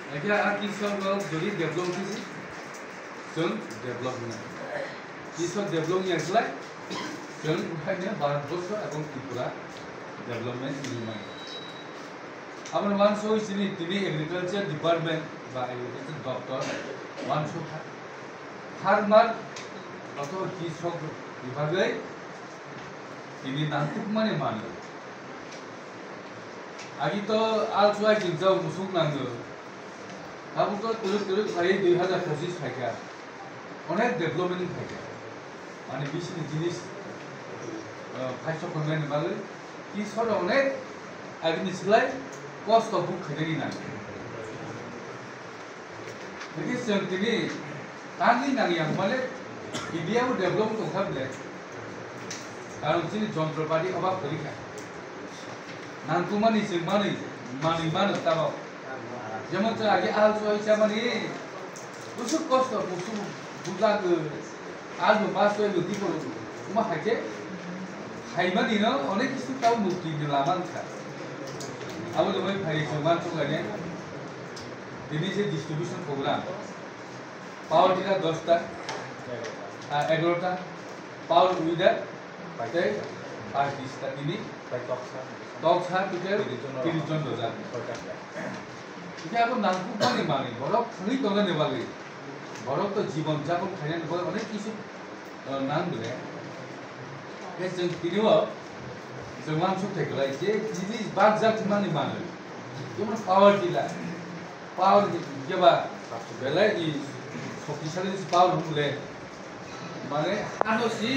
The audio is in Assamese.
Akhirnya kisah kalau jadi develop sih, jeng developnya. Kisah developnya selai, jeng bukannya barat bosor atau Tripura development ini. Apa namanya so ini agriculture department বা agriculture doctor মানুষ ফার্মার atau কৃষক বিভাগে ini nanti mana mana. Agi to al suai jinjau musuk nanggo. Kamu to turut saya 2025 থাকে অনেক ডেভেলপমেন্ট থাকে মানে বিশেষ জিনিস ফাইসো কমেন্ট বালে কি সর অনেক আগনি সিলাই কষ্ট বুক খাইনি না দেখি তিনি তানি নাগি আমলে ইন্ডিয়াও ডেভেলপমেন্ট ওখাবলে কারণ তিনি যন্ত্রপাতি অভাব পরীক্ষা নানকুমানি সিংমানি মানি তাবাও যেমন আগে আল সহিসা মানে প্রচুর কষ্ট প্রচুর বুঝলাগ আল পাস হয়ে লুটি করো তোমার হাইকে হাইমানি না অনেক কিছু তাও মুক্তি দিলামান খা আবার তোমায় ভাই সমান চলে দিনে যে ডিস্ট্রিবিউশন প্রোগ্রাম পাওয়ার টিকা 10টা 11টা পাওয়ার উইদার পাইতে আর 20টা দিনে পাই টকসা টিকে 30 জন দোজা এটা এখন নানকুমানি মানে বড় খালি তলে নেবালে বড় তো জীবন যাপন খাইনে নেবালে অনেক কিছু নাম দিলে जों तिनिव जों मानसु थेखलाय जे जिनि बागजात मानि मानो जेमन पावर दिला पावर जेबा बेलाय इ शक्तिशाली पावर हमले माने आनोसि